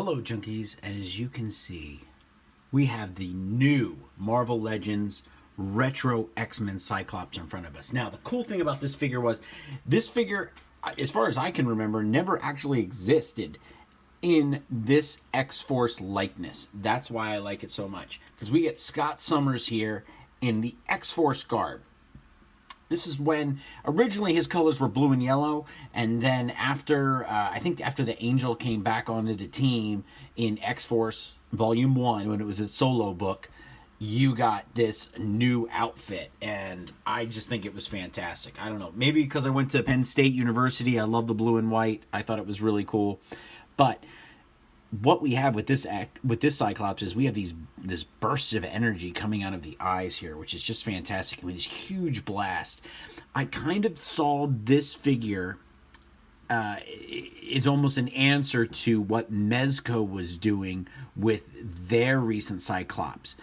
Hello junkies, and as you can see, we have the new Marvel Legends Retro X-Men Cyclops in front of us. Now, the cool thing about this figure was, this figure, as far as I can remember, never actually existed in this X-Force likeness. That's why I like it so much, because we get Scott Summers here in the X-Force garb. This is when originally his colors were blue and yellow, and then after I think after the Angel came back onto the team in X-Force Volume 1 when it was a solo book, you got this new outfit, and I just think it was fantastic. I don't know, maybe because I went to Penn State University, I love the blue and white. I thought it was really cool. But what we have with this Cyclops is we have this bursts of energy coming out of the eyes here, which is just fantastic. I mean, this huge blast. I kind of saw this figure is almost an answer to what Mezco was doing with their recent Cyclops.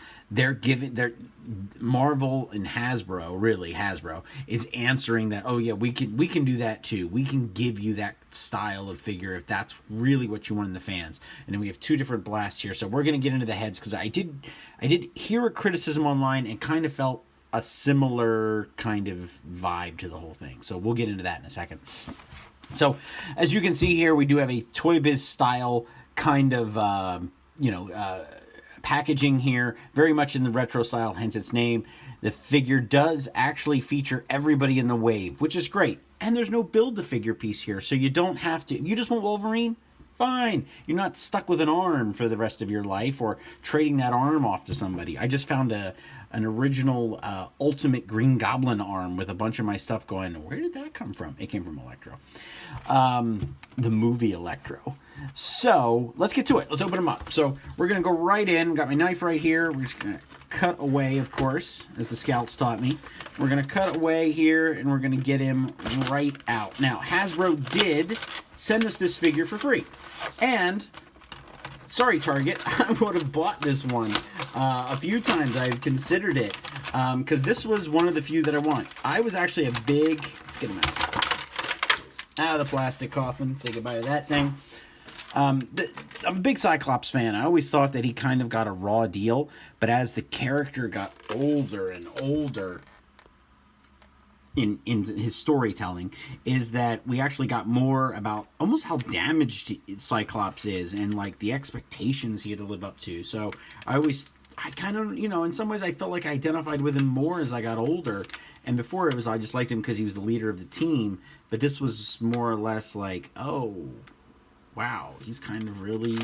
Marvel and Hasbro, really Hasbro, is answering that, oh yeah, we can do that too. We can give you that style of figure if that's really what you want in the fans. And then we have two different blasts here. So we're going to get into the heads, because I did hear a criticism online and kind of felt a similar kind of vibe to the whole thing. So we'll get into that in a second. So as you can see here, we do have a Toy Biz style kind of, packaging here, very much in the retro style, hence its name. The figure does actually feature everybody in the wave, which is great. And there's no build-the-figure piece here, so you don't have to. You just want Wolverine? Fine. You're not stuck with an arm for the rest of your life or trading that arm off to somebody. I just found an original Ultimate Green Goblin arm with a bunch of my stuff going, where did that come from? It came from Electro. The movie Electro. So let's get to it. Let's open them up. So we're going to go right in. Got my knife right here. We're just going to cut away, of course, as the scouts taught me. We're going to cut away here, and we're going to get him right out. Now, Hasbro did send us this figure for free. And, sorry, Target, I would have bought this one a few times. I've considered it, because this was one of the few that I want. I was actually a big... Let's get him out of the plastic coffin. Say goodbye to that thing. I'm a big Cyclops fan. I always thought that he kind of got a raw deal, but as the character got older and older in his storytelling, is that we actually got more about almost how damaged Cyclops is and like the expectations he had to live up to. So I kind of, in some ways I felt like I identified with him more as I got older. And before it was, I just liked him because he was the leader of the team. But this was more or less like, oh, wow, he's kind of really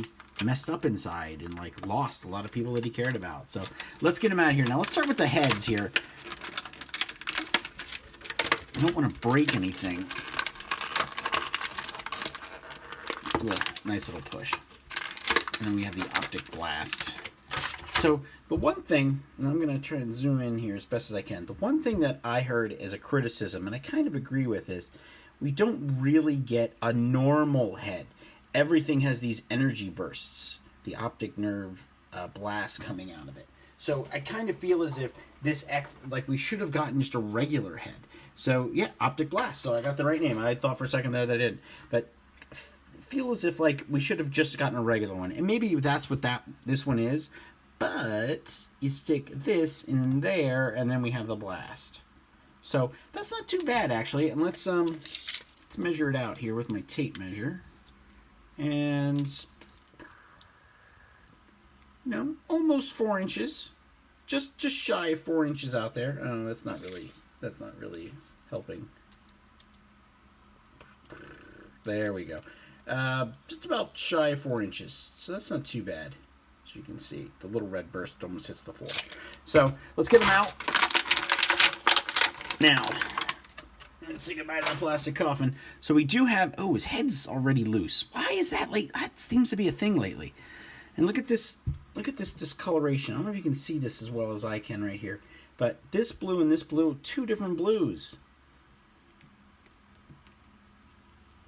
messed up inside and like lost a lot of people that he cared about. So let's get him out of here. Now let's start with the heads here. I don't want to break anything. Cool. Nice little push. And then we have the optic blast. So the one thing, and I'm going to try and zoom in here as best as I can. The one thing that I heard as a criticism, and I kind of agree with, is we don't really get a normal head. Everything has these energy bursts, the optic nerve blast coming out of it. So I kind of feel as if like we should have gotten just a regular head. So yeah, optic blast. So I got the right name. I thought for a second there that I didn't, but feel as if like we should have just gotten a regular one. And maybe that's what this one is. But you stick this in there, and then we have the blast. So that's not too bad actually. And let's measure it out here with my tape measure. And almost 4 inches, just shy of 4 inches out there. Oh, that's not really helping. There we go. Just about shy of 4 inches, so that's not too bad. As you can see, the little red burst almost hits the floor. So let's get them out now. Let's say goodbye to the plastic coffin. So we do have... Oh, his head's already loose. Why is that late? That seems to be a thing lately. And look at this. Look at this discoloration. I don't know if you can see this as well as I can right here. But this blue and this blue, two different blues.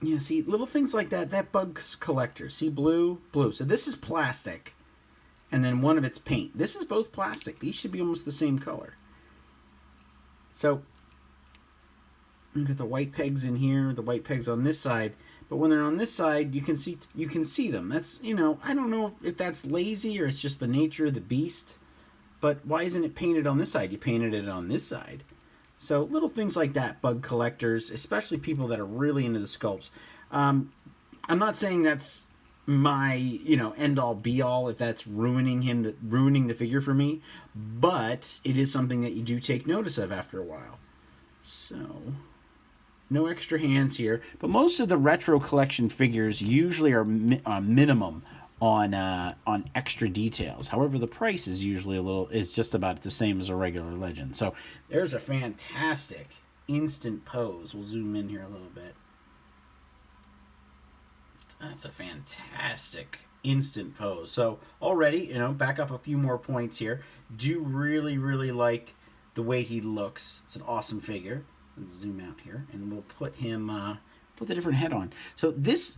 Yeah, see, little things like that. That bugs collector. See, blue, blue. So this is plastic. And then one of it's paint. This is both plastic. These should be almost the same color. So... Look at the white pegs in here, the white pegs on this side. But when they're on this side, you can see them. That's, you know, I don't know if that's lazy or it's just the nature of the beast. But why isn't it painted on this side? You painted it on this side. So little things like that, bug collectors, especially people that are really into the sculpts. I'm not saying that's my, you know, end all be all if that's ruining the figure for me, but it is something that you do take notice of after a while. So no extra hands here, but most of the retro collection figures usually are minimum on extra details. However, the price is usually is just about the same as a regular Legend. So there's a fantastic instant pose. We'll zoom in here a little bit. That's a fantastic instant pose. So already, you know, back up a few more points here. Do really, really like the way he looks. It's an awesome figure. Let's zoom out here, and we'll put him, put the different head on. So this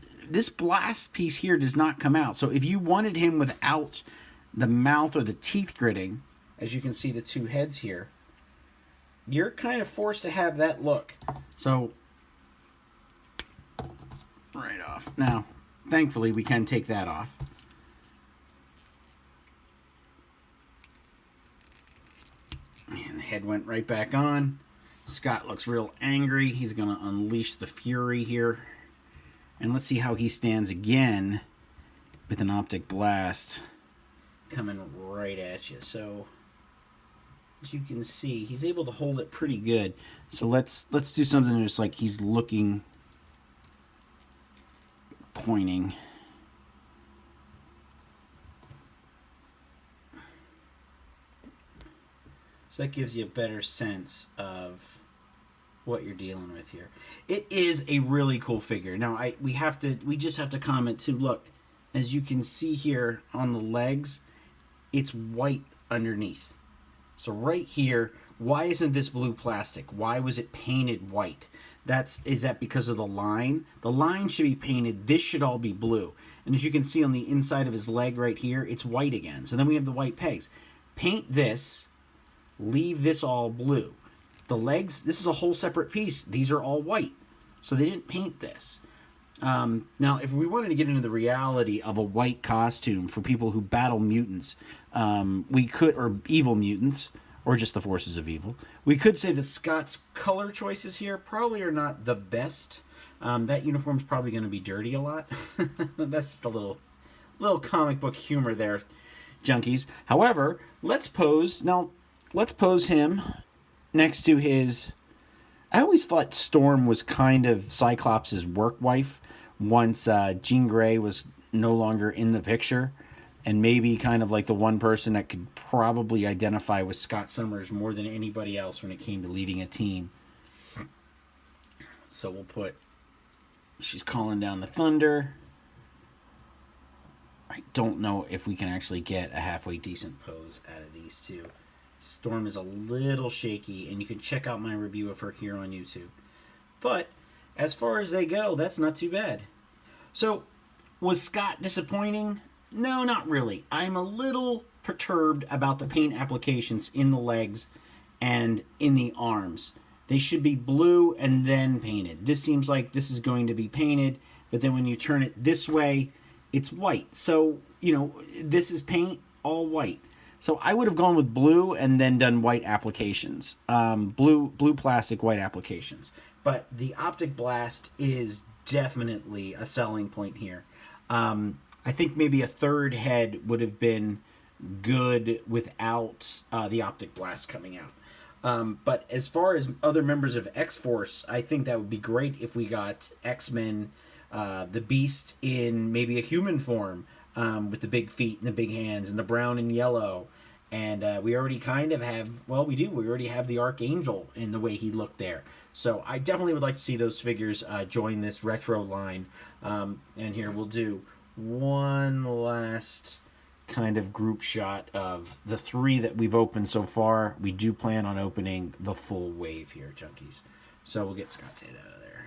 blast piece here does not come out. So if you wanted him without the mouth or the teeth gritting, as you can see the two heads here, you're kind of forced to have that look. So right off. Now, thankfully, we can take that off. And the head went right back on. Scott looks real angry. He's going to unleash the fury here. And let's see how he stands again with an optic blast coming right at you. So, as you can see, he's able to hold it pretty good. So let's do something that's like he's looking, pointing. So that gives you a better sense of what you're dealing with here. It is a really cool figure. Now we just have to comment too. Look, as you can see here on the legs, it's white underneath. So right here, why isn't this blue plastic? Why was it painted white? Is that because of the line? The line should be painted. This should all be blue. And as you can see on the inside of his leg right here, it's white again. So then we have the white pegs. Paint this, leave this all blue. The legs, this is a whole separate piece. These are all white. So they didn't paint this. Now, if we wanted to get into the reality of a white costume for people who battle mutants, we could, or evil mutants, or just the forces of evil, we could say that Scott's color choices here probably are not the best. That uniform's probably going to be dirty a lot. That's just a little comic book humor there, junkies. However, let's pose him next to his... I always thought Storm was kind of Cyclops' work wife once Jean Grey was no longer in the picture, and maybe kind of like the one person that could probably identify with Scott Summers more than anybody else when it came to leading a team. So we'll put... She's calling down the thunder. I don't know if we can actually get a halfway decent pose out of these two. Storm is a little shaky, and you can check out my review of her here on YouTube. But as far as they go, that's not too bad. So, was Scott disappointing? No, not really. I'm a little perturbed about the paint applications in the legs and in the arms. They should be blue and then painted. This seems like this is going to be painted, but then when you turn it this way, it's white. So, you know, this is paint, all white. So I would have gone with blue and then done white applications. Blue plastic, white applications. But the optic blast is definitely a selling point here. I think maybe a third head would have been good without the optic blast coming out. But as far as other members of X-Force, I think that would be great if we got X-Men, the Beast in maybe a human form, with the big feet and the big hands and the brown and yellow. And we already kind of have, well, we do. We already have the Archangel in the way he looked there. So I definitely would like to see those figures join this retro line. And here we'll do one last kind of group shot of the three that we've opened so far. We do plan on opening the full wave here, junkies. So we'll get Scott's head out of there.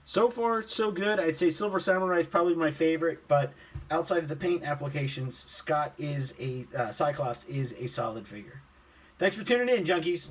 So far, so good. I'd say Silver Samurai is probably my favorite, but outside of the paint applications, Cyclops is a solid figure. Thanks for tuning in, junkies.